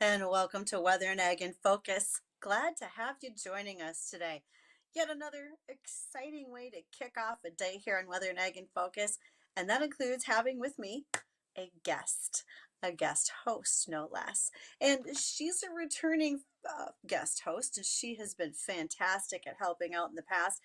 And welcome to Weather and Ag in Focus. Glad to have you joining us today. Yet another exciting way to kick off a day here on Weather and Ag in Focus, and that includes having with me a guest host, no less. And she's a returning guest host, and she has been fantastic at helping out in the past.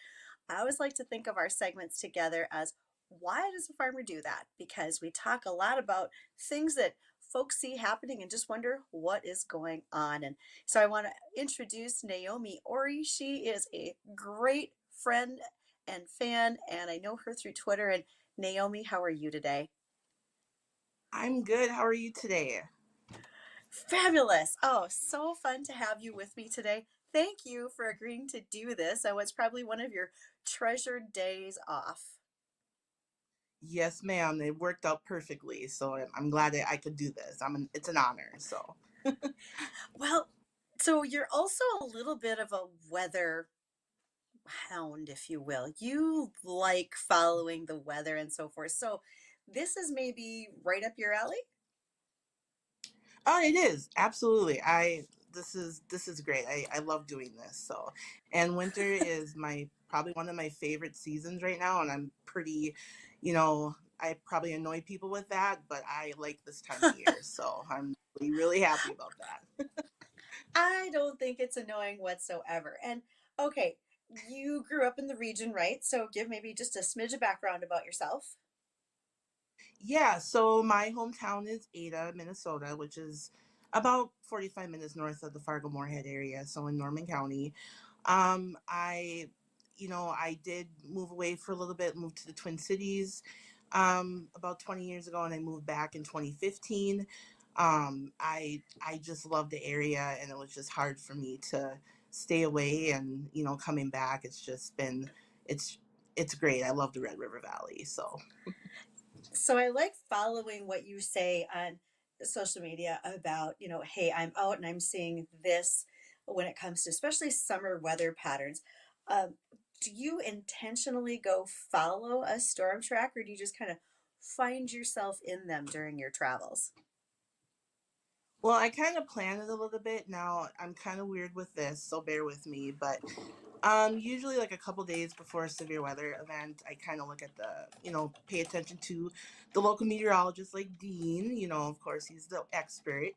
I always like to think of our segments together as why does a farmer do that? Because we talk a lot about things that folks see happening and just wonder what is going on. And so I want to introduce Naomi Orre. She is a great friend and fan, and I know her through Twitter. And Naomi, how are you today? I'm good. How are you today? Fabulous. Oh, so fun to have you with me today. Thank you for agreeing to do this. So it's probably one of your treasured days off. Yes, ma'am. It worked out perfectly. So I'm glad that I could do this. It's an honor. So Well, so you're also a little bit of a weather hound, if you will. You like following the weather and so forth. So this is maybe right up your alley. oh, it is absolutely. I this is great. I love doing this. So and winter is my probably one of my favorite seasons right now. And I'm pretty, I probably annoy people with that, but I like this time of year. So I'm really happy about that. I don't think it's annoying whatsoever. And okay, you grew up in the region, right? So give maybe just a smidge of background about yourself. Yeah, so my hometown is Ada, Minnesota, which is about 45 minutes north of the Fargo-Moorhead area, so in Norman County. I, I did move away for a little bit, moved to the Twin Cities about 20 years ago, and I moved back in 2015. I just love the area, and it was just hard for me to stay away, and coming back, it's it's great. I love the Red River Valley, so. So I like following what you say on social media about, hey, I'm out and I'm seeing this when it comes to especially summer weather patterns. Um, do you intentionally go follow a storm track or do you just kind of find yourself in them during your travels? Well, I kind of planned it a little bit. Now I'm kind of weird with this, so bear with me. But usually like a couple days before a severe weather event, I kind of look at pay attention to the local meteorologist like Dean. Of course, he's the expert.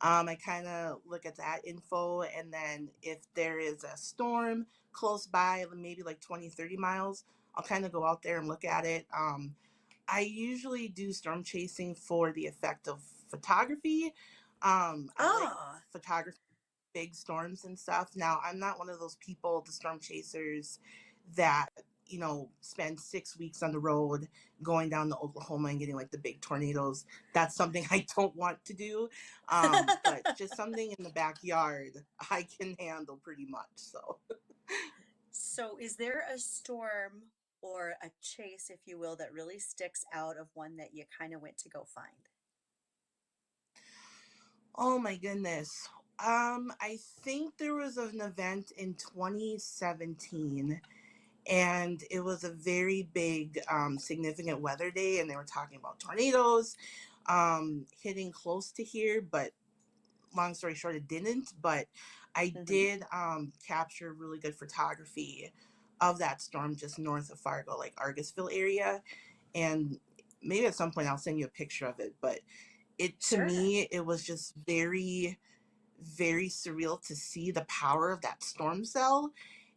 I kind of look at that info, and then if there is a storm close by, maybe like 20, 30 miles, I'll kind of go out there and look at it. I usually do storm chasing for the effect of photography. I like Oh, photography, big storms and stuff. Now, I'm not one of those people, the storm chasers, that spend 6 weeks on the road going down to Oklahoma and getting like the big tornadoes. That's something I don't want to do. But just something in the backyard I can handle pretty much. So. so is there a storm or a chase, if you will, that really sticks out of one that you kind of went to go find? Oh my goodness. I think there was an event in 2017, and it was a very big, significant weather day, and they were talking about tornadoes hitting close to here, but long story short, it didn't. But I Hmm. did capture really good photography of that storm just north of Fargo, like Argusville area, and maybe at some point I'll send you a picture of it. But it to Sure. me, it was just very surreal to see the power of that storm cell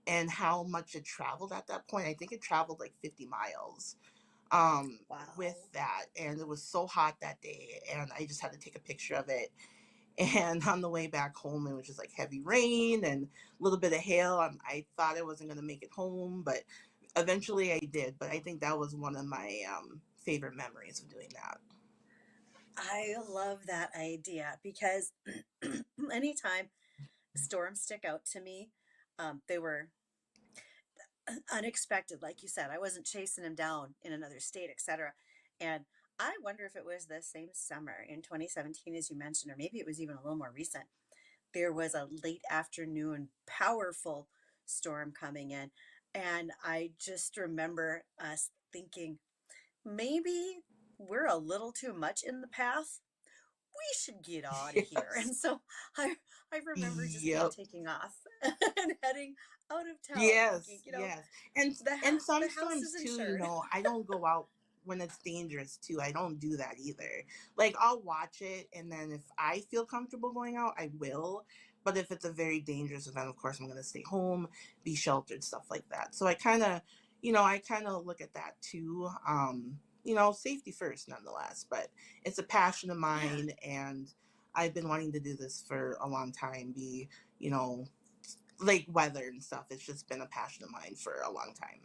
and how much it traveled at that point. I think it traveled like 50 miles with Wow. that. And it was so hot that day. And I just had to take a picture of it. And on the way back home, it was just like heavy rain and a little bit of hail. I thought I wasn't going to make it home, but eventually I did. But I think that was one of my favorite memories of doing that. I love that idea because anytime storms stick out to me, they were unexpected, like you said. I wasn't chasing him down in another state, etc. And I wonder if it was the same summer in 2017, as you mentioned, or maybe it was even a little more recent. There was a late afternoon, powerful storm coming in. And I just remember us thinking, maybe we're a little too much in the path. we should get out of here. Yes. And so I I remember just Yep. taking off and heading out of town thinking, Yes, yes. And some the house storms is too, insured. I don't go out when it's dangerous too. I don't do that either. Like I'll watch it and then if I feel comfortable going out, I will. But if it's a very dangerous event, of course I'm gonna stay home, be sheltered, stuff like that. So I kinda look at that too. Safety first nonetheless. But it's a passion of Yeah. mine and I've been wanting to do this for a long time, you know, like weather and stuff. It's just been a passion of mine for a long time.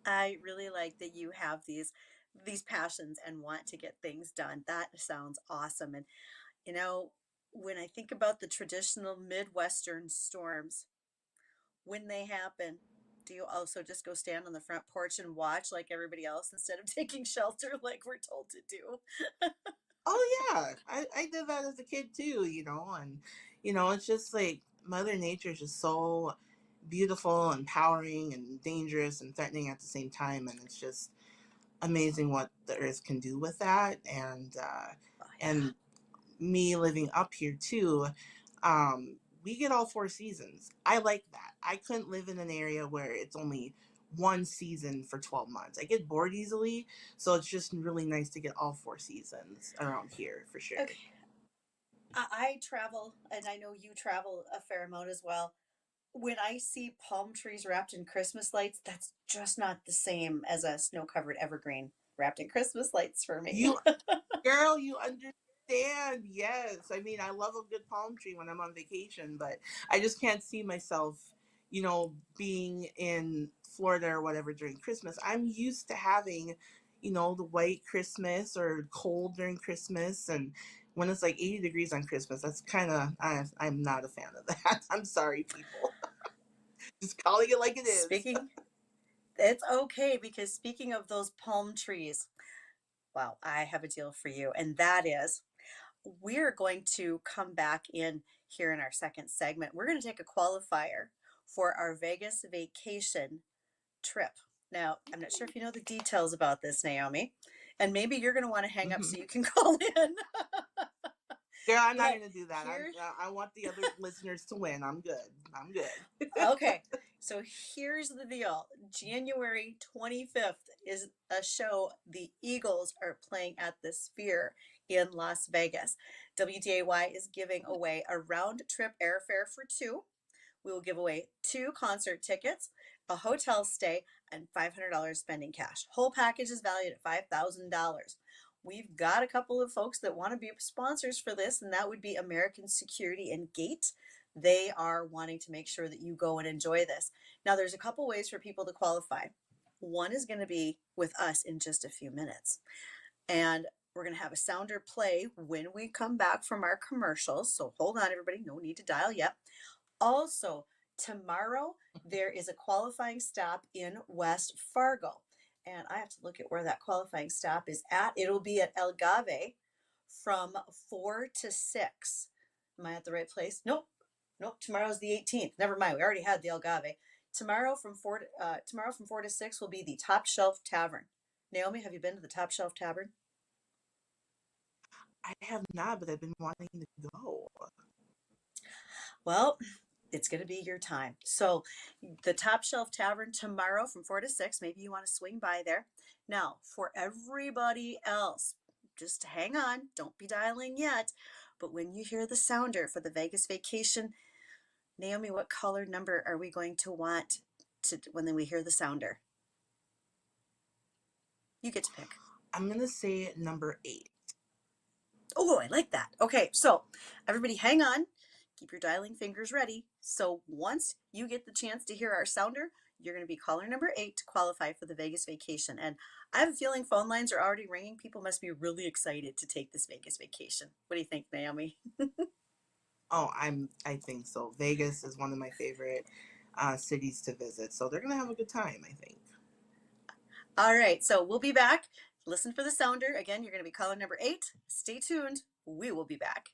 I really like that you have these passions and want to get things done. That sounds awesome. And you know, when I think about the traditional Midwestern storms, when they happen, do you also just go stand on the front porch and watch like everybody else instead of taking shelter like we're told to do? Oh yeah, I did that as a kid too, and it's just like Mother Nature is just so beautiful, empowering, and dangerous and threatening at the same time, and it's just amazing what the earth can do with that, Oh yeah. and me living up here too, we get all four seasons. I like that. I couldn't live in an area where it's only one season for 12 months. I get bored easily, so it's just really nice to get all four seasons around here for sure. Okay. I travel, and I know you travel a fair amount as well. When I see palm trees wrapped in Christmas lights, that's just not the same as a snow-covered evergreen wrapped in Christmas lights for me. You Girl, you understand. Yes. I mean, I love a good palm tree when I'm on vacation, but I just can't see myself, being in Florida or whatever during Christmas. I'm used to having, the white Christmas or cold during Christmas. And when it's like 80 degrees on Christmas, that's I'm not a fan of that. I'm sorry, people. Just calling it like it is. Speaking, it's okay because speaking of those palm trees, well, I have a deal for you, and that is we're going to come back in here in our second segment. We're going to take a qualifier for our Vegas vacation trip. Now, I'm not sure if you know the details about this, Naomi, and maybe you're going to want to hang up so you can call in. Girl, I'm not But gonna do that. here, I want the other listeners to win. I'm good. I'm good. okay, so here's the deal. January 25th is a show the Eagles are playing at the Sphere in Las Vegas. WDAY is giving away a round trip airfare for two. We will give away two concert tickets, a hotel stay, and $500 spending cash. Whole package is valued at $5,000. We've got a couple of folks that want to be sponsors for this, and that would be American Security and Gate. They are wanting to make sure that you go and enjoy this. Now, there's a couple ways for people to qualify. One is going to be with us in just a few minutes. And we're going to have a sounder play when we come back from our commercials. So hold on, everybody. No need to dial yet. Also, tomorrow there is a qualifying stop in West Fargo. And I have to look at where that qualifying stop is at. It'll be at El Gave from 4 to 6. Am I at the right place? Nope. Nope. Tomorrow's the 18th. Never mind. We already had the El Gave. Tomorrow from 4 to 6 will be the Top Shelf Tavern. Naomi, have you been to the Top Shelf Tavern? I have not, but I've been wanting to go. Well, it's going to be your time. So, the Top Shelf Tavern tomorrow from 4 to 6. Maybe you want to swing by there. Now, for everybody else, just hang on. Don't be dialing yet. But when you hear the sounder for the Vegas vacation, Naomi, what color number are we going to want to when we hear the sounder? You get to pick. I'm gonna say number 8. Oh, I like that. Okay, so everybody hang on. Keep your dialing fingers ready. So once you get the chance to hear our sounder, you're going to be caller number 8 to qualify for the Vegas vacation. And I have a feeling phone lines are already ringing. People must be really excited to take this Vegas vacation. What do you think, Naomi? Oh, I think so. Vegas is one of my favorite cities to visit, so they're gonna have a good time, I think. All right, so we'll be back. Listen for the sounder. Again, you're going to be caller number 8. Stay tuned. We will be back.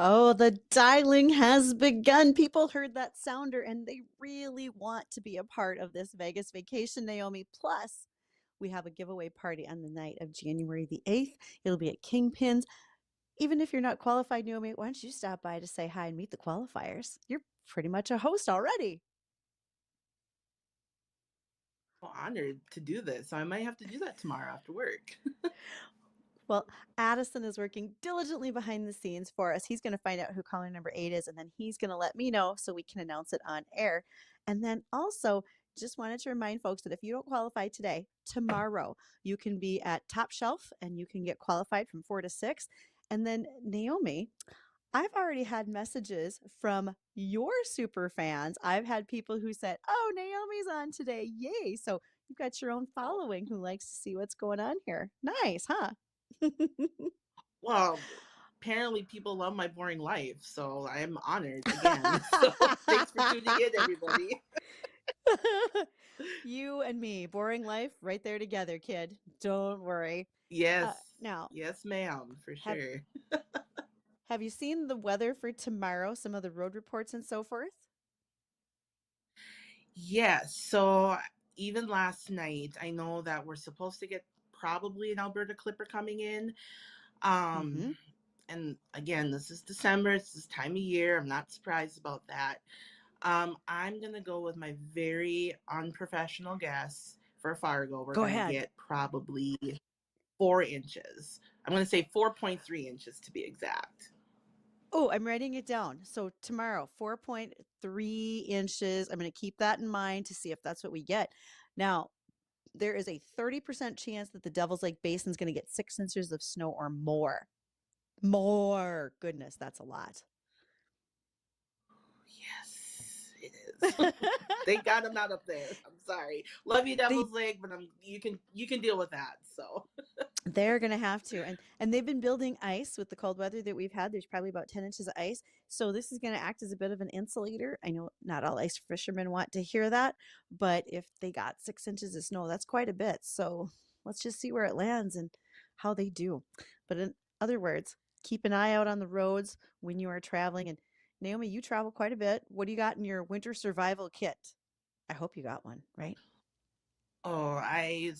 Oh, the dialing has begun. People heard that sounder and they really want to be a part of this Vegas vacation, Naomi. Plus, we have a giveaway party on the night of January the 8th. It'll be at Kingpins. Even if you're not qualified, Naomi, why don't you stop by to say hi and meet the qualifiers? You're pretty much a host already. Honored to do this. So I might have to do that tomorrow after work. Well, Addison is working diligently behind the scenes for us. He's going to find out who caller number 8 is, and then he's going to let me know so we can announce it on air. And then also, just wanted to remind folks that if you don't qualify today, tomorrow you can be at Top Shelf and you can get qualified from 4 to 6. And then, Naomi, I've already had messages from your super fans. I've had people who said, "Oh, Naomi's on today. Yay." So you've got your own Oh, following who likes to see what's going on here. Nice, huh? well, apparently people love my boring life, so I'm honored again. So thanks for tuning in, everybody. You and me, boring life, right there together, kid. Don't worry. Yes, Now, yes, ma'am, for have sure. have you seen the weather for tomorrow? Some of the road reports and so forth. Yes, so even last night, I know that we're supposed to get probably an Alberta Clipper coming in. Um, Mm-hmm. and again, this is December, it's this time of year. I'm not surprised about that. I'm gonna go with my very unprofessional guess for Fargo. We're Go gonna ahead. get probably 4 inches. I'm gonna say 4.3 inches to be exact. Oh, I'm writing it down. So tomorrow, 4.3 inches. I'm going to keep that in mind to see if that's what we get. Now, there is a 30% chance that the Devil's Lake Basin is going to get 6 inches of snow or more. More. Goodness, that's a lot. Yes, it is. Thank God I'm not up there. I'm sorry. Love you, They Devil's Lake, but you can deal with that. So They're gonna have to, and they've been building ice with the cold weather that we've had. There's probably about 10 inches of ice, so this is gonna act as a bit of an insulator. I know not all ice fishermen want to hear that, but if they got 6 inches of snow, that's quite a bit. So let's just see where it lands and how they do. But in other words, keep an eye out on the roads when you are traveling. And Naomi, you travel quite a bit. What do you got in your winter survival kit? I hope you got one, right? I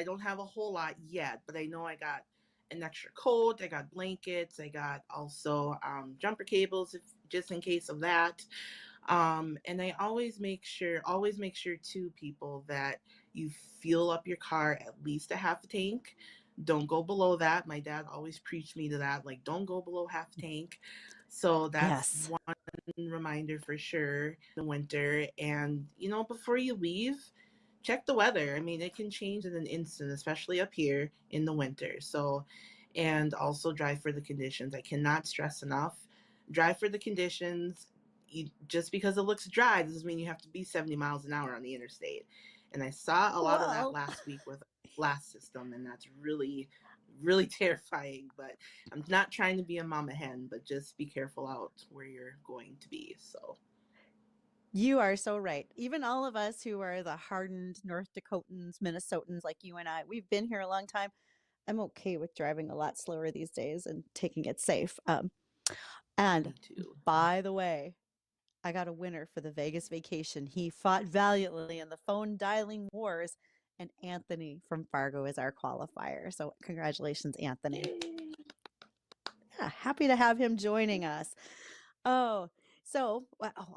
don't have a whole lot yet, but I know I got an extra coat, I got blankets, I got also jumper cables if just in case of that. And I always make sure too, people, that you fuel up your car at least a half a tank. Don't go below that. My dad always preached me to that, like don't go below half tank. So that's Yes. one reminder for sure in the winter. And before you leave, check the weather. I mean, it can change in an instant, especially up here in the winter. So, and also drive for the conditions. I cannot stress enough. Drive for the conditions. Just because it looks dry doesn't mean you have to be 70 miles an hour on the interstate. And I saw a lot of that Well, last week with blast system, and that's really, really terrifying. But I'm not trying to be a mama hen, but just be careful out where you're going to be. So, you are so right. Even all of us who are the hardened North Dakotans, Minnesotans like you and I, we've been here a long time. I'm okay with driving a lot slower these days and taking it safe. And me too. by the way, I got a winner for the Vegas vacation. He fought valiantly in the phone dialing wars, and Anthony from Fargo is our qualifier. So, congratulations, Anthony. Yay. Yeah, happy to have him joining us. Oh, so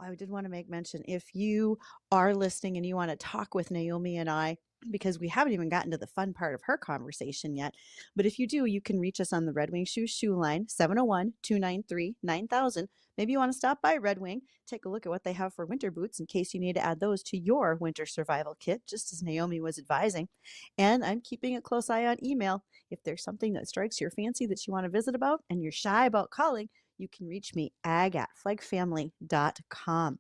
I did want to make mention if you are listening and you want to talk with Naomi and I, because we haven't even gotten to the fun part of her conversation yet. But if you do, you can reach us on the Red Wing shoe line, 701-293-9000. Maybe you want to stop by Red Wing, take a look at what they have for winter boots in case you need to add those to your winter survival kit, just as Naomi was advising. And I'm keeping a close eye on email. If there's something that strikes your fancy that you want to visit about and you're shy about calling, you can reach me ag@flagfamily.com.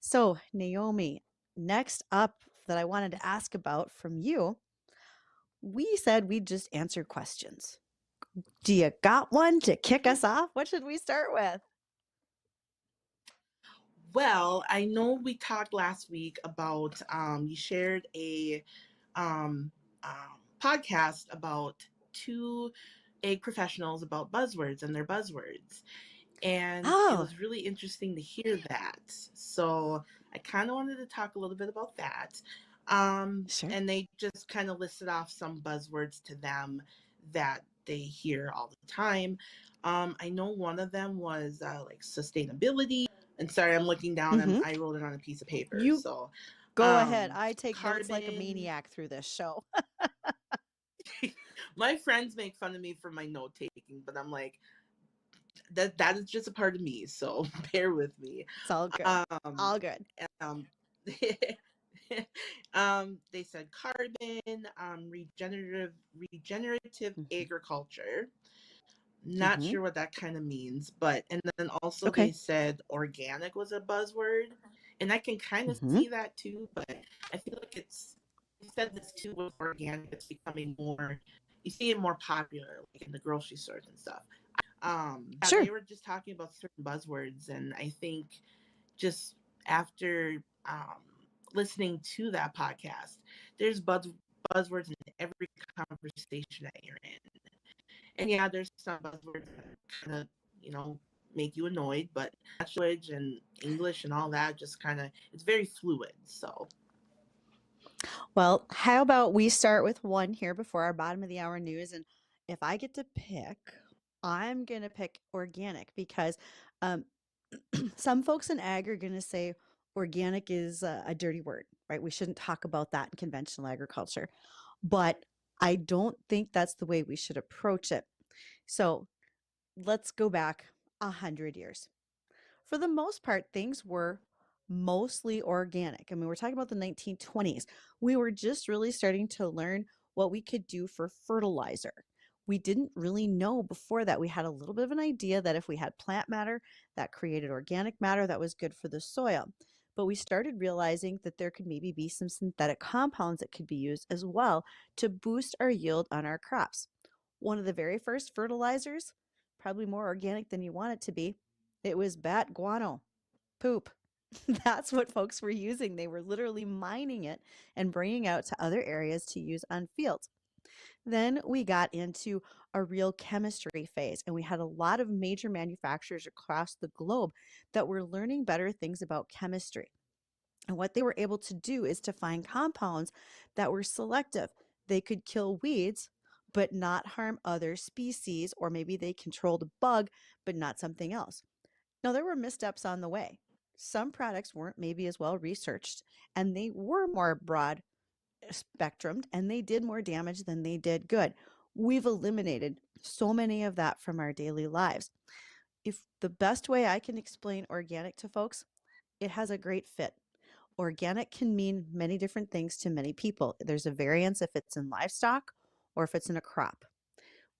So, Naomi, next up that I wanted to ask about from you, we said we'd just answer questions. Do you got one to kick us off? What should we start with? Well, I know we talked last week about you shared a podcast about two egg professionals about buzzwords and their buzzwords. And it Oh, was really interesting to hear that. So I kind of wanted to talk a little bit about that. sure. And they just kind of listed off some buzzwords to them that they hear all the time. I know one of them was like sustainability. And sorry, I'm looking down and Mm-hmm. I wrote it on a piece of paper. You So go ahead. I take notes like a carbon. maniac through this show. My friends make fun of me for my note taking, but I'm like, that is just a part of me. So bear with me. It's all good. Um, All good. um, they said carbon, regenerative Mm-hmm. agriculture. Not Mm-hmm. sure what that kind of means, but and then also they Okay. said organic was a buzzword, and I can kind of Mm-hmm. see that too. But I feel like they said this too with organic. It's becoming more. You see it more popular, like in the grocery stores and stuff. Yeah, Sure. they were just talking about certain buzzwords, and I think just after listening to that podcast, there's buzzwords in every conversation that you're in. And yeah, there's some buzzwords that kind of, make you annoyed, but language and English and all that just kind of, it's very fluid. So Well, how about we start with one here before our bottom of the hour news? And if I get to pick, I'm going to pick organic because um, some folks in ag are going to say organic is a dirty word, right? We shouldn't talk about that in conventional agriculture. But I don't think that's the way we should approach it. So let's go back 100 years. For the most part, things were mostly organic. I mean, we're talking about the 1920s. We were just really starting to learn what we could do for fertilizer. We didn't really know before that. We had a little bit of an idea that if we had plant matter, that created organic matter that was good for the soil. But we started realizing that there could maybe be some synthetic compounds that could be used as well to boost our yield on our crops. One of the very first fertilizers, probably more organic than you want it to be, it was bat guano poop. That's what folks were using. They were literally mining it and bringing out to other areas to use on fields. Then we got into a real chemistry phase, and we had a lot of major manufacturers across the globe that were learning better things about chemistry. And what they were able to do is to find compounds that were selective. They could kill weeds, but not harm other species, or maybe they controlled a bug, but not something else. Now, there were missteps on the way. Some products weren't maybe as well researched, and they were more broad spectrumed, and they did more damage than they did good. We've eliminated so many of that from our daily lives. If the best way I can explain organic to folks, it has a great fit. Organic can mean many different things to many people. There's a variance if it's in livestock or if it's in a crop.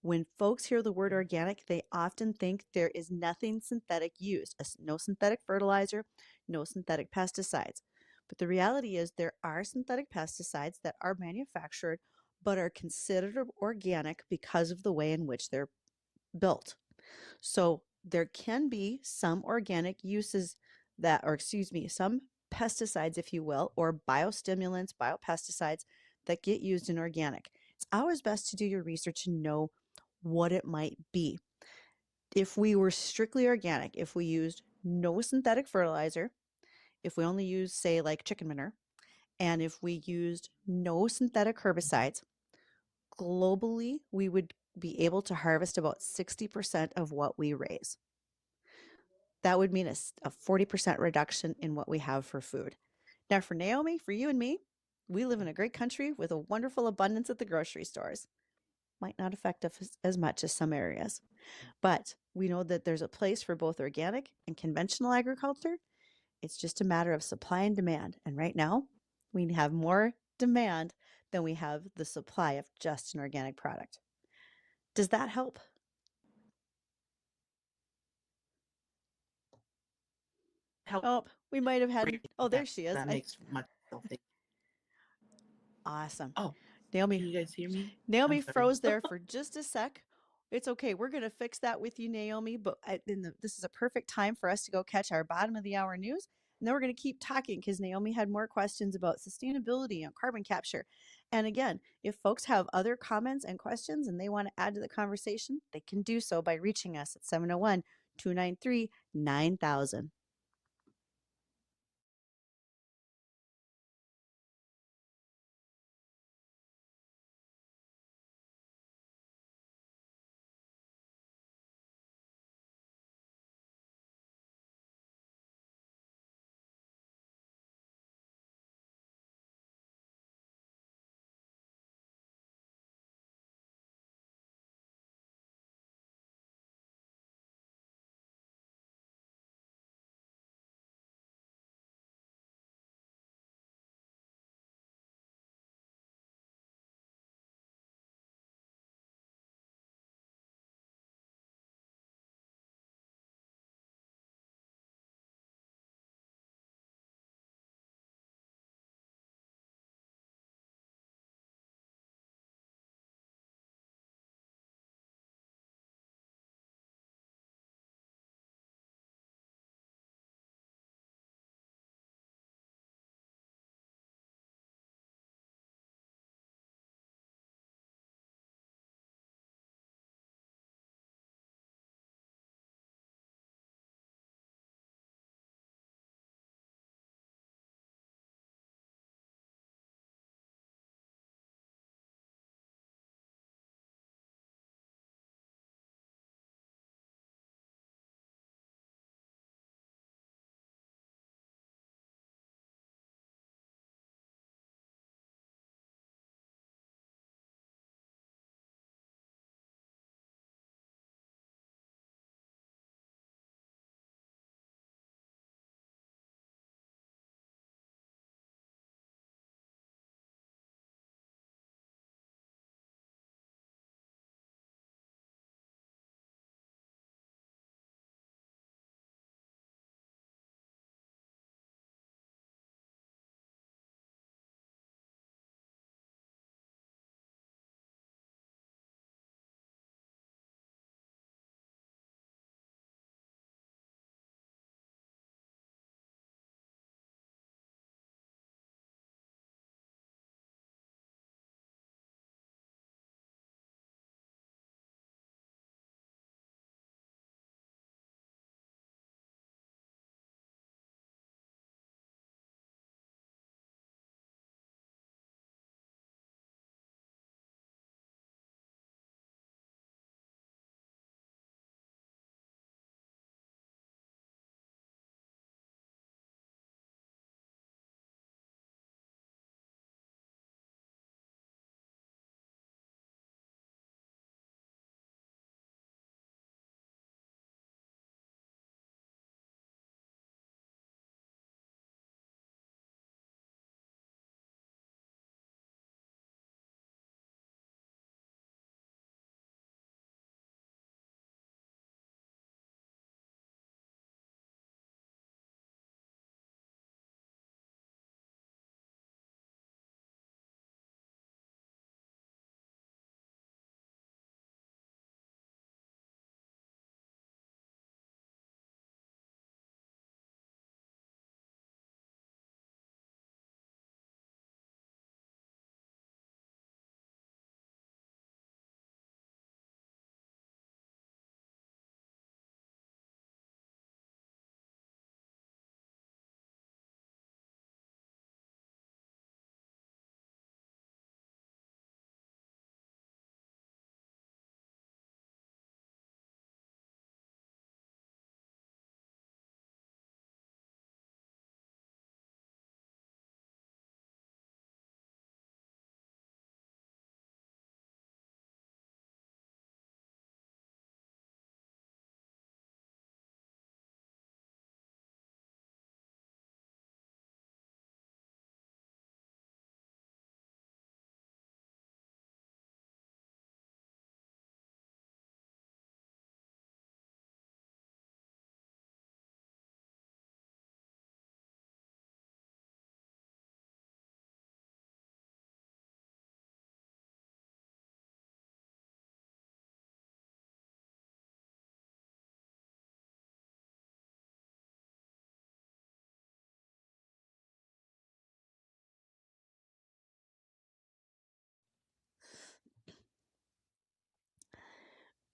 When folks hear the word organic, they often think there is nothing synthetic used, no synthetic fertilizer, no synthetic pesticides. But the reality is there are synthetic pesticides that are manufactured but are considered organic because of the way in which they're built. So there can be some organic uses that, or excuse me, some pesticides, if you will, or biostimulants, biopesticides that get used in organic. It's always best to do your research and know what it might be. If we were strictly organic, if we used no synthetic fertilizer, if we only used, say, like chicken manure, and if we used no synthetic herbicides, globally, we would be able to harvest about 60% of what we raise. That would mean a 40% reduction in what we have for food. Now, for Naomi, for you and me, we live in a great country with a wonderful abundance at the grocery stores. Might not affect us as much as some areas. But we know that there's a place for both organic and conventional agriculture. It's just a matter of supply and demand. And right now, we have more demand than we have the supply of just an organic product. Does that help? help Oh, we might have had. greatly. Oh, there That she is. that makes much sense. Awesome. Oh, Naomi, can you guys hear me? I'm Naomi sorry. froze there for just a sec. It's okay. We're going to fix that with you, Naomi. But this is a perfect time for us to go catch our bottom of the hour news. And then we're going to keep talking because Naomi had more questions about sustainability and carbon capture. And again, if folks have other comments and questions and they want to add to the conversation, they can do so by reaching us at 701 293 9000.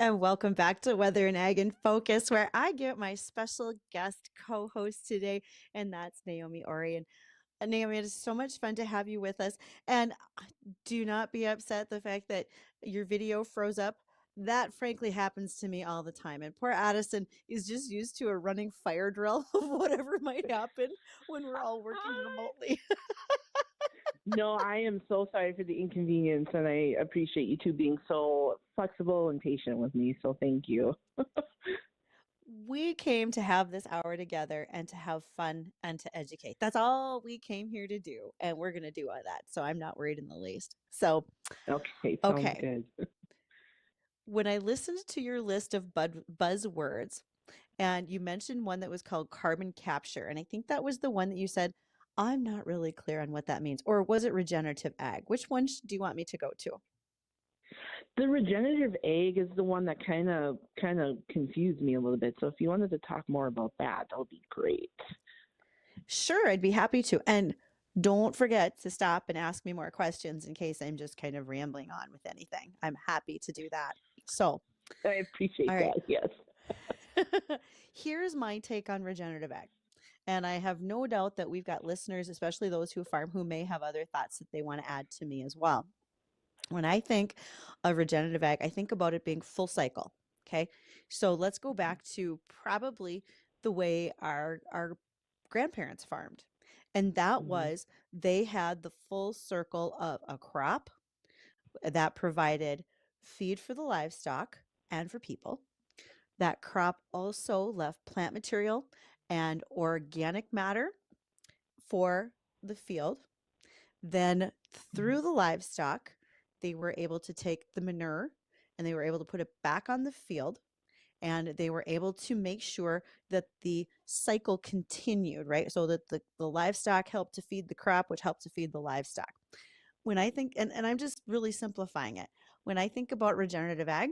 And welcome back to Weather and Ag in Focus, where I get my special guest co-host today, and that's Naomi Orre. And Naomi, it is so much fun to have you with us. And do not be upset the fact that your video froze up. That frankly happens to me all the time. And poor Addison is just used to a running fire drill of whatever might happen when we're all working remotely. No, I am so sorry for the inconvenience, and I appreciate you two being so flexible and patient with me. So thank you. We came to have this hour together and to have fun and to educate. That's all we came here to do. And we're going to do all that. So I'm not worried in the least. So, Okay, sounds okay. good. When I listened to your list of buzzwords, and you mentioned one that was called carbon capture, and I think that was the one that you said, I'm not really clear on what that means. Or was it regenerative ag? Which one do you want me to go to? The regenerative ag is the one that kind of confused me a little bit. So if you wanted to talk more about that, that would be great. Sure, I'd be happy to. And don't forget to stop and ask me more questions in case I'm just kind of rambling on with anything. I'm happy to do that. So, I appreciate all right. that. Yes. Here's my take on regenerative ag. And I have no doubt that we've got listeners, especially those who farm, who may have other thoughts that they want to add to me as well. When I think of regenerative ag, I think about it being full cycle. Okay. So let's go back to probably the way our grandparents farmed. And that was they had the full circle of a crop that provided feed for the livestock and for people. That crop also left plant material and organic matter for the field. Then through the livestock, they were able to take the manure and they were able to put it back on the field, and they were able to make sure that the cycle continued, right? So that the livestock helped to feed the crop, which helped to feed the livestock. When I think, and I'm just really simplifying it, when I think about regenerative ag,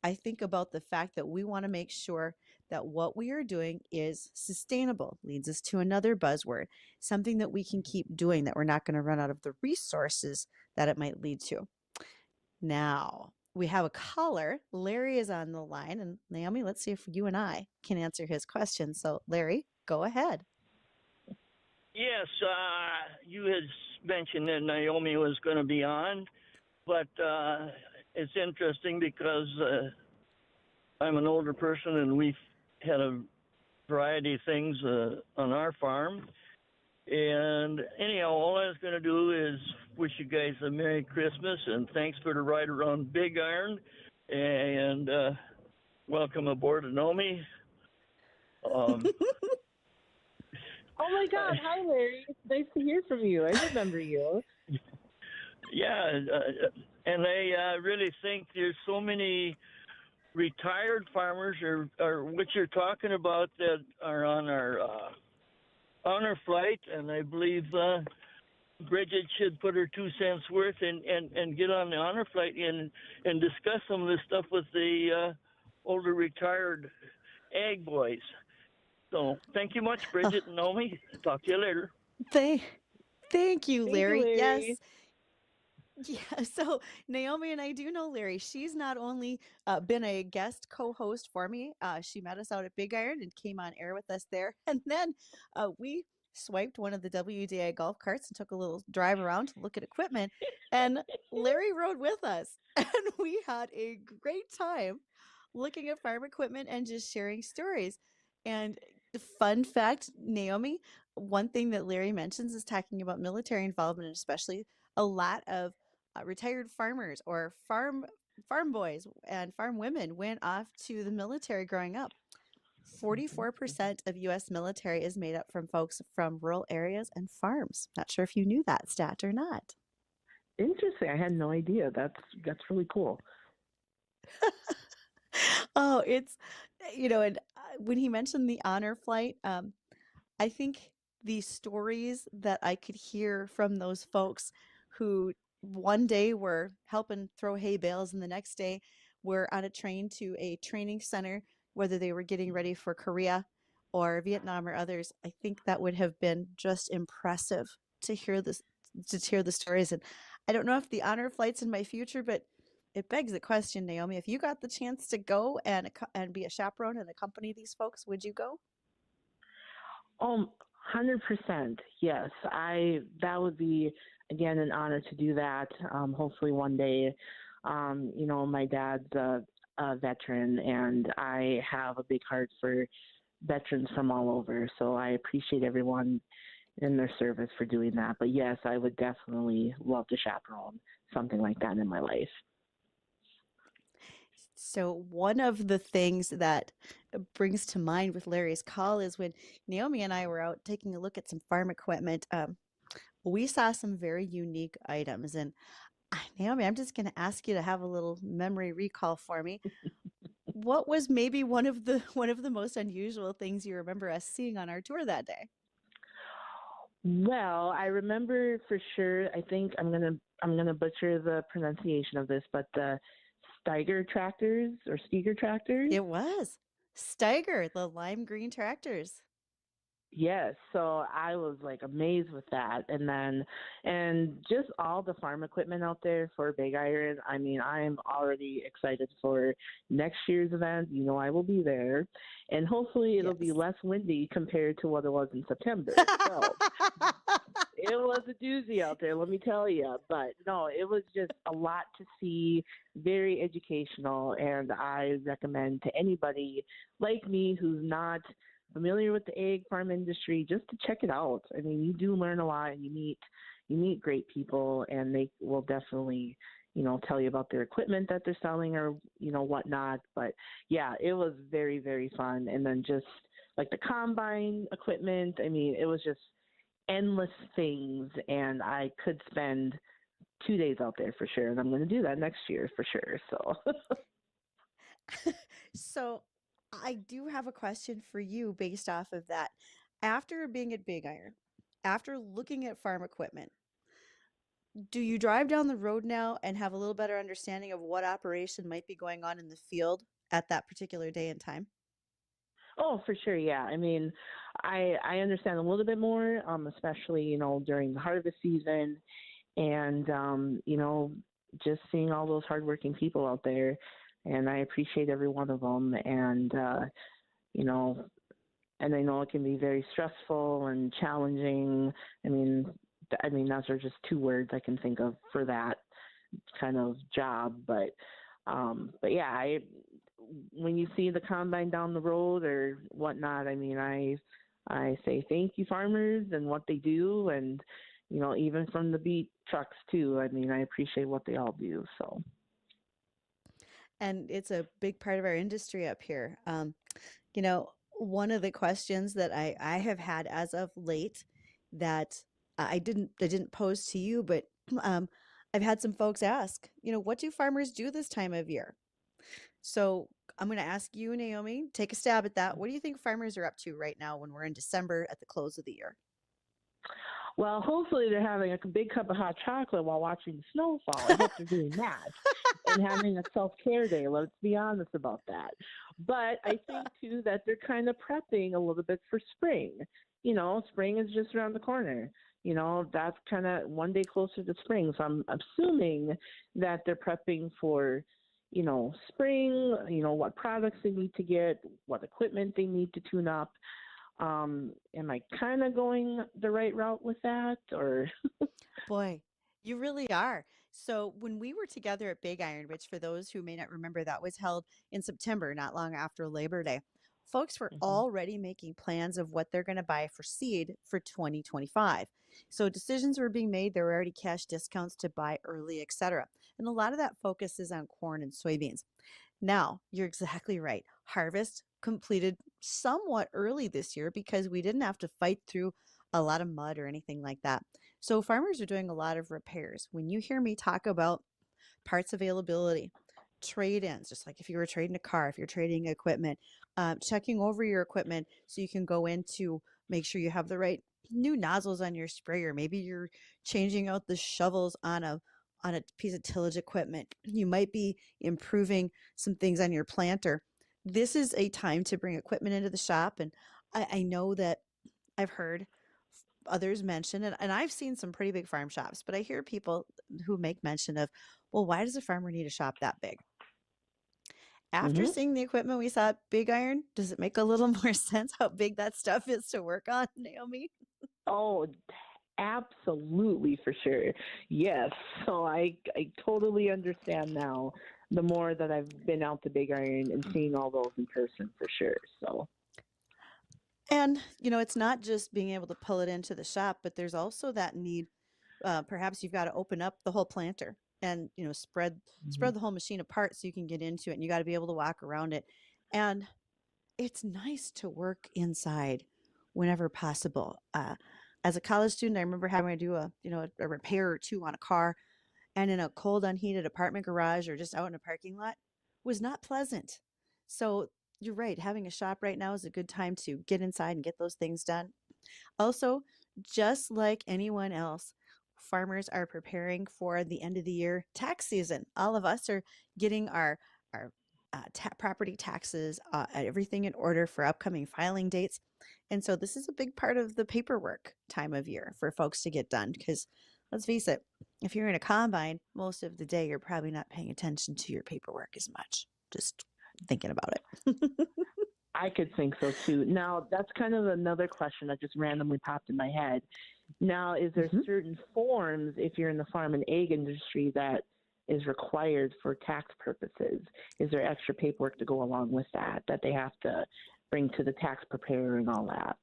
I think about the fact that we want to make sure that what we are doing is sustainable. Leads us to another buzzword, something that we can keep doing, that we're not going to run out of the resources that it might lead to. Now, we have a caller. Larry is on the line. And Naomi, let's see if you and I can answer his question. So, Larry, go ahead. Yes, you had mentioned that Naomi was going to be on, but it's interesting because I'm an older person and we've had a variety of things on our farm. And anyhow, all I was going to do is wish you guys a Merry Christmas and thanks for the ride around Big Iron. And welcome aboard, Naomi. Oh my God! Hi, Larry. It's nice to hear from you. I remember you. Yeah, and I really think there's so many retired farmers, or what you're talking about, that are on our honor flight, and I believe Bridgette should put her 2 cents worth and get on the honor flight and discuss some of this stuff with the older retired ag boys. So thank you much, Bridgette and Naomi. Talk to you later. Thank you, Thank you, Larry. Larry. Yes. Yeah, so Naomi and I do know Larry. She's not only been a guest co-host for me, she met us out at Big Iron and came on air with us there. And then we swiped one of the WDAY golf carts and took a little drive around to look at equipment. And Larry rode with us. And we had a great time looking at farm equipment and just sharing stories. And fun fact, Naomi, one thing that Larry mentions is talking about military involvement, and especially a lot of retired farmers or farm boys and farm women went off to the military growing up. 44% of U.S. military is made up from folks from rural areas and farms. Not sure if you knew that stat or not. Interesting. I had no idea. That's really cool. Oh, it's, and when he mentioned the honor flight, I think the stories that I could hear from those folks who one day were helping throw hay bales and the next day were on a train to a training center, whether they were getting ready for Korea or Vietnam or others, I think that would have been just impressive to hear this, to hear the stories. And I don't know if the honor flight's in my future, but it begs the question, Naomi, if you got the chance to go and be a chaperone and accompany these folks, would you go? 100%. Yes. That would be, again, an honor to do that. Hopefully one day, my dad's a veteran, and I have a big heart for veterans from all over. So I appreciate everyone in their service for doing that. But yes, I would definitely love to chaperone something like that in my life. So one of the things that brings to mind with Larry's call is when Naomi and I were out taking a look at some farm equipment. We saw some very unique items, and Naomi, I'm just going to ask you to have a little memory recall for me. What was maybe one of the most unusual things you remember us seeing on our tour that day? Well, I remember for sure. I think I'm gonna butcher the pronunciation of this, but the Steiger tractors or Steger tractors. It was Steiger, the lime green tractors. Yes, so I was like amazed with that, and just all the farm equipment out there for Big Iron. I mean, I'm already excited for next year's event. I will be there, and hopefully it'll be Yes. less windy compared to what it was in September. So it was a doozy out there, let me tell you. But no, it was just a lot to see, very educational, and I recommend to anybody like me who's not familiar with the egg farm industry just to check it out. I mean, you do learn a lot, and you meet great people, and they will definitely tell you about their equipment that they're selling or whatnot. But yeah, it was very, very fun. And then just like the combine equipment, I mean, it was just endless things, and I could spend 2 days out there for sure, and I'm going to do that next year for sure. So So I do have a question for you based off of that. After being at Big Iron, after looking at farm equipment, do you drive down the road now and have a little better understanding of what operation might be going on in the field at that particular day and time? oh, for sure, yeah. I mean, I understand a little bit more, especially during the harvest season, and just seeing all those hardworking people out there, and I appreciate every one of them. And you know, and I know it can be very stressful and challenging. I mean, those are just two words I can think of for that kind of job. But yeah, when you see the combine down the road or whatnot, I mean, I say thank you, farmers, and what they do, and even from the beat trucks too. I mean, I appreciate what they all do. So. And it's a big part of our industry up here. One of the questions that I have had as of late that I didn't pose to you, but um, I've had some folks ask, what do farmers do this time of year? So I'm going to ask you, Naomi, take a stab at that. What do you think farmers are up to right now when we're in December at the close of the year? Well, hopefully they're having a big cup of hot chocolate while watching the snow fall. I hope they're doing that and having a self-care day. Let's be honest about that. But I think, too, that they're kind of prepping a little bit for spring. Spring is just around the corner. That's kind of one day closer to spring. So I'm assuming that they're prepping for, spring, what products they need to get, what equipment they need to tune up. Am I kind of going the right route with that, or? Boy, you really are. So when we were together at Big Iron, which for those who may not remember, that was held in September, not long after Labor Day, folks were Mhm. already making plans of what they're going to buy for seed for 2025. So decisions were being made. There were already cash discounts to buy early, etc. And a lot of that focus is on corn and soybeans. Now, you're exactly right. Harvest completed somewhat early this year because we didn't have to fight through a lot of mud or anything like that. So farmers are doing a lot of repairs. When you hear me talk about parts availability, trade-ins, just like if you were trading a car, if you're trading equipment, checking over your equipment so you can go in to make sure you have the right new nozzles on your sprayer. Maybe you're changing out the shovels on a piece of tillage equipment. You might be improving some things on your planter. This is a time to bring equipment into the shop, and I know that I've heard others mention, and I've seen some pretty big farm shops, but I hear people who make mention of, Well, why does a farmer need a shop that big? After Hmm. seeing the equipment we saw at Big Iron, does it make a little more sense how big that stuff is to work on, Naomi? Oh, absolutely, for sure. Yes. So I totally understand now. The more that I've been out to Big Iron and seeing all those in person, for sure. So. And, it's not just being able to pull it into the shop, but there's also that need. Perhaps you've got to open up the whole planter and, Mhm. spread the whole machine apart so you can get into it, and you got to be able to walk around it. And it's nice to work inside whenever possible. As a college student, I remember having to do a repair or two on a car, and in a cold, unheated apartment garage or just out in a parking lot was not pleasant. So you're right. Having a shop right now is a good time to get inside and get those things done. Also, just like anyone else, farmers are preparing for the end of the year tax season. All of us are getting our property taxes, everything in order for upcoming filing dates. And so this is a big part of the paperwork time of year for folks to get done because let's face it, if you're in a combine, most of the day you're probably not paying attention to your paperwork as much. Just thinking about it. I could think so too. Now, that's kind of another question that just randomly popped in my head. Now, is there Mhm. certain forms, if you're in the farm and egg industry, that is required for tax purposes? Is there extra paperwork to go along with that they have to bring to the tax preparer and all that?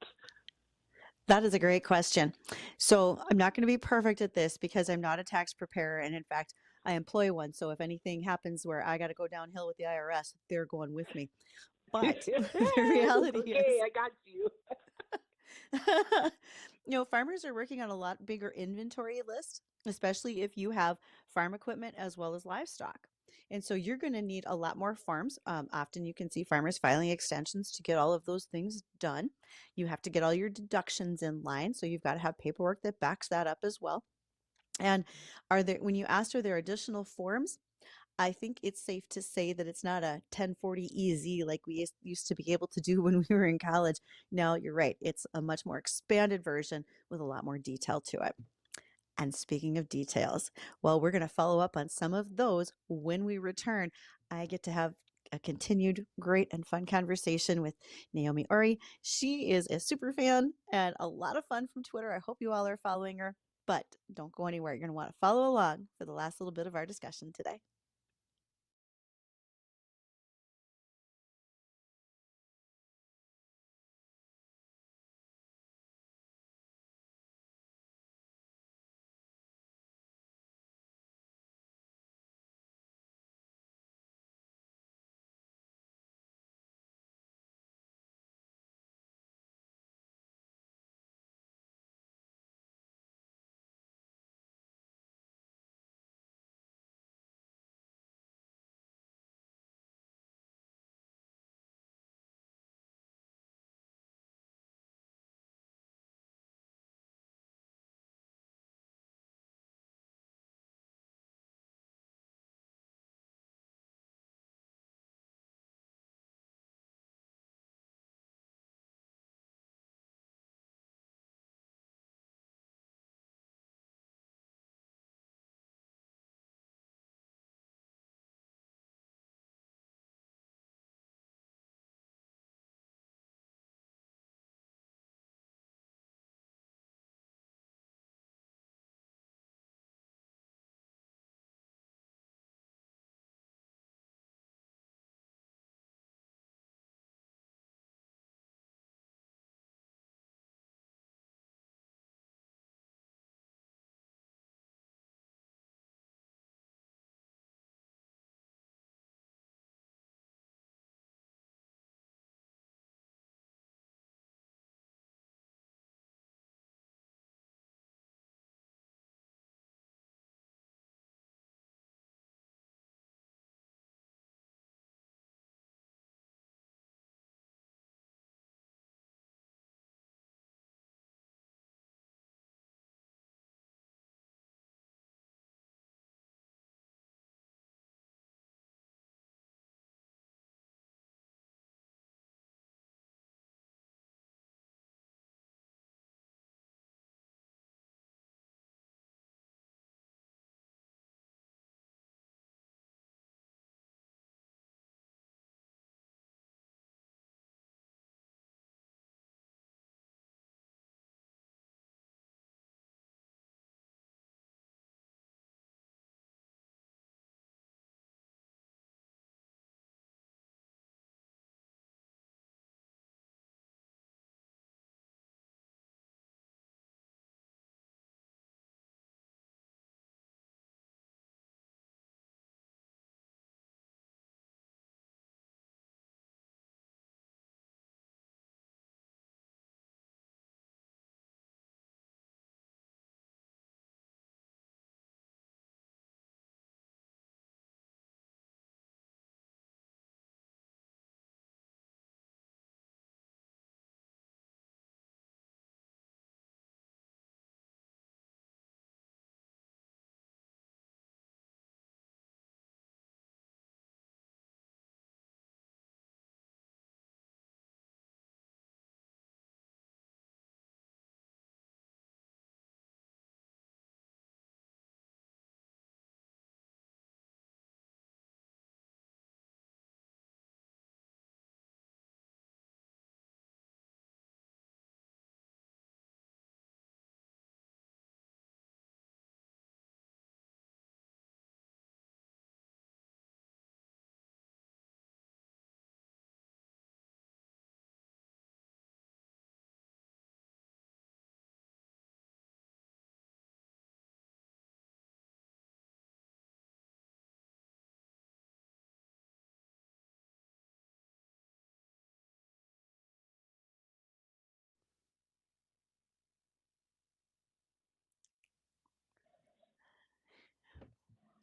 That is a great question. So I'm not going to be perfect at this because I'm not a tax preparer. And in fact, I employ one. So if anything happens where I got to go downhill with the IRS, they're going with me. But the reality Okay, is, I got you. farmers are working on a lot bigger inventory list, especially if you have farm equipment as well as livestock. And so you're going to need a lot more farms. Often you can see farmers filing extensions to get all of those things done. You have to get all your deductions in line. So you've got to have paperwork that backs that up as well. And when you asked, are there additional forms? I think it's safe to say that it's not a 1040 EZ like we used to be able to do when we were in college. No, you're right. It's a much more expanded version with a lot more detail to it. And speaking of details, well, we're going to follow up on some of those when we return. I get to have a continued great and fun conversation with Naomi Orre. She is a super fan and a lot of fun from Twitter. I hope you all are following her, but don't go anywhere. You're going to want to follow along for the last little bit of our discussion today.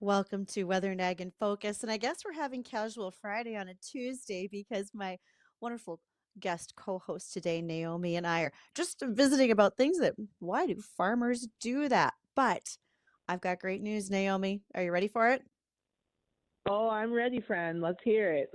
Welcome to Weather Nag in Focus. And I guess we're having Casual Friday on a Tuesday because my wonderful guest co-host today, Naomi, and I are just visiting about things that why do farmers do that? But I've got great news, Naomi. Are you ready for it? Oh, I'm ready, friend. Let's hear it.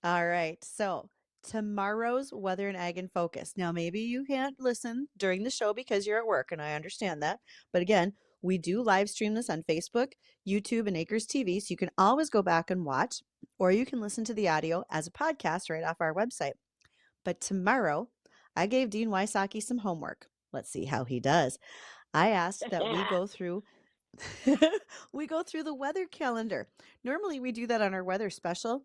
All right. So tomorrow's Weather and Ag in Focus. Now, maybe you can't listen during the show because you're at work, and I understand that. But again, we do live stream this on Facebook, YouTube, and Acres TV. So you can always go back and watch, or you can listen to the audio as a podcast right off our website. But tomorrow, I gave Dean Wysocki some homework. Let's see how he does. I asked that we go through we go through the weather calendar. Normally we do that on our weather special,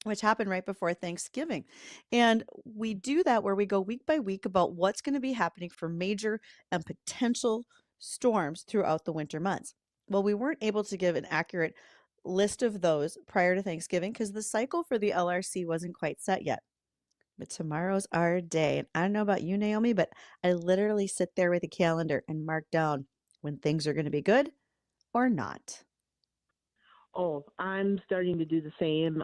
which happened right before Thanksgiving. And we do that where we go week by week about what's going to be happening for major and potential storms throughout the winter months. Well, we weren't able to give an accurate list of those prior to Thanksgiving because the cycle for the LRC wasn't quite set yet. But tomorrow's our day. And I don't know about you, Naomi, but I literally sit there with a calendar and mark down when things are going to be good or not. Oh, I'm starting to do the same.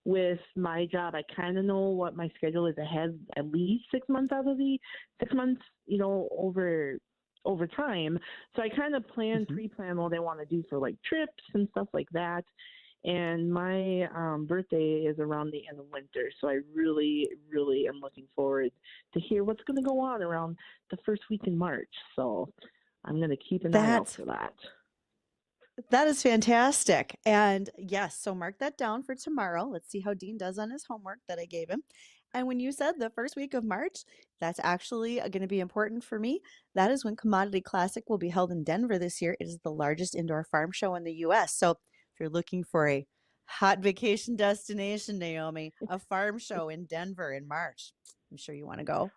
With my job, I kind of know what my schedule is ahead, at least 6 months out of the 6 months, over time. So I kind of pre-plan what I want to do for like trips and stuff like that. And my birthday is around the end of winter, so I really, really am looking forward to hear what's going to go on around the first week in March. So I'm going to keep an eye out for that. That is fantastic. And yes, so mark that down for tomorrow. Let's see how Dean does on his homework that I gave him. And when you said the first week of March, that's actually going to be important for me. That is when Commodity Classic will be held in Denver this year. It is the largest indoor farm show in the U.S. So if you're looking for a hot vacation destination, Naomi, a farm show in Denver in March, I'm sure you want to go.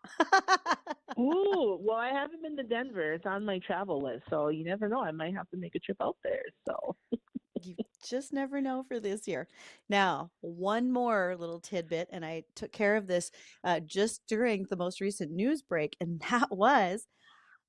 Ooh, well, I haven't been to Denver. It's on my travel list, so you never know. I might have to make a trip out there. So you just never know for this year. Now, one more little tidbit, and I took care of this just during the most recent news break, and that was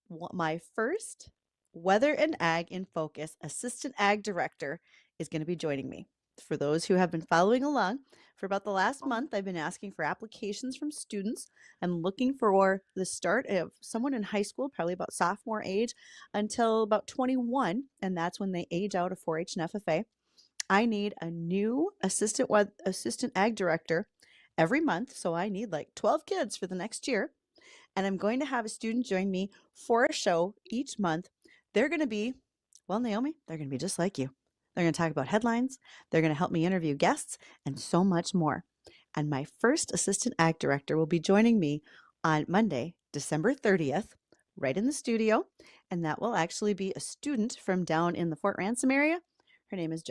my first Weather and Ag in Focus Assistant Ag Director is going to be joining me. For those who have been following along, for about the last month, I've been asking for applications from students. I'm looking for the start of someone in high school, probably about sophomore age, until about 21, and that's when they age out of 4-H and FFA. I need a new assistant ag director every month, so I need like 12 kids for the next year. And I'm going to have a student join me for a show each month. They're going to be, well, Naomi, they're going to be just like you. They're going to talk about headlines. They're going to help me interview guests and so much more. And my first assistant ag director will be joining me on Monday, December 30th, right in the studio. And that will actually be a student from down in the Fort Ransom area. Her name is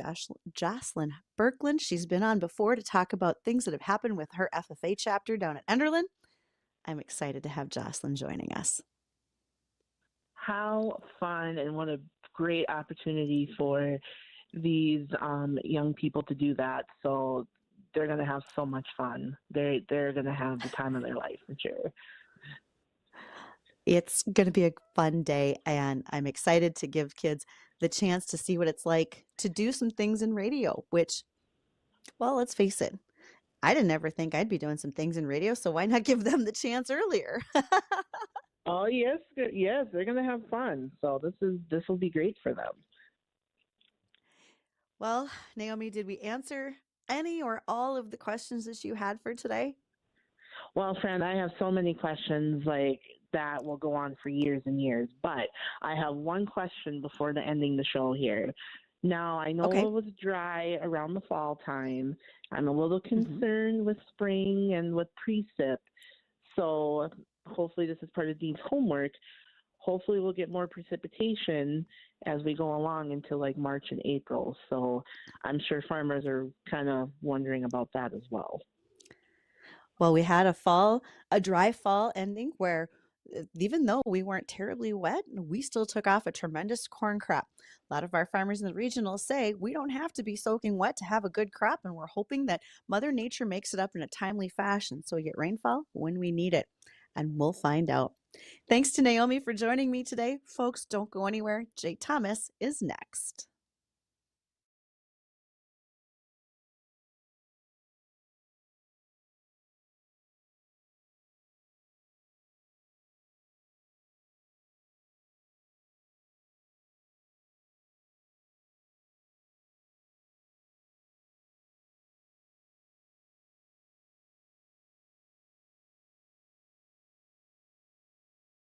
Jocelyn Berkland. She's been on before to talk about things that have happened with her FFA chapter down at Enderlin. I'm excited to have Jocelyn joining us. How fun, and what a great opportunity for these young people to do that. So they're going to have so much fun. They're going to have the time of their life for sure. It's going to be a fun day, and I'm excited to give kids the chance to see what it's like to do some things in radio, which, well, let's face it, I didn't ever think I'd be doing some things in radio, so why not give them the chance earlier? Oh, yes, they're going to have fun. So this will be great for them. Well, Naomi, did we answer any or all of the questions that you had for today? Well, friend, I have so many questions like that will go on for years and years, but I have one question before the ending the show here. Now, I know it was dry around the fall time. I'm a little concerned with spring and with precip. So hopefully this is part of Dean's homework. Hopefully we'll get more precipitation as we go along into like March and April. So I'm sure farmers are kind of wondering about that as well. Well, we had a dry fall ending where even though we weren't terribly wet, we still took off a tremendous corn crop. A lot of our farmers in the regional say we don't have to be soaking wet to have a good crop, and we're hoping that Mother Nature makes it up in a timely fashion so we get rainfall when we need it. And we'll find out. Thanks to Naomi for joining me today. Folks, don't go anywhere. Jay Thomas is next.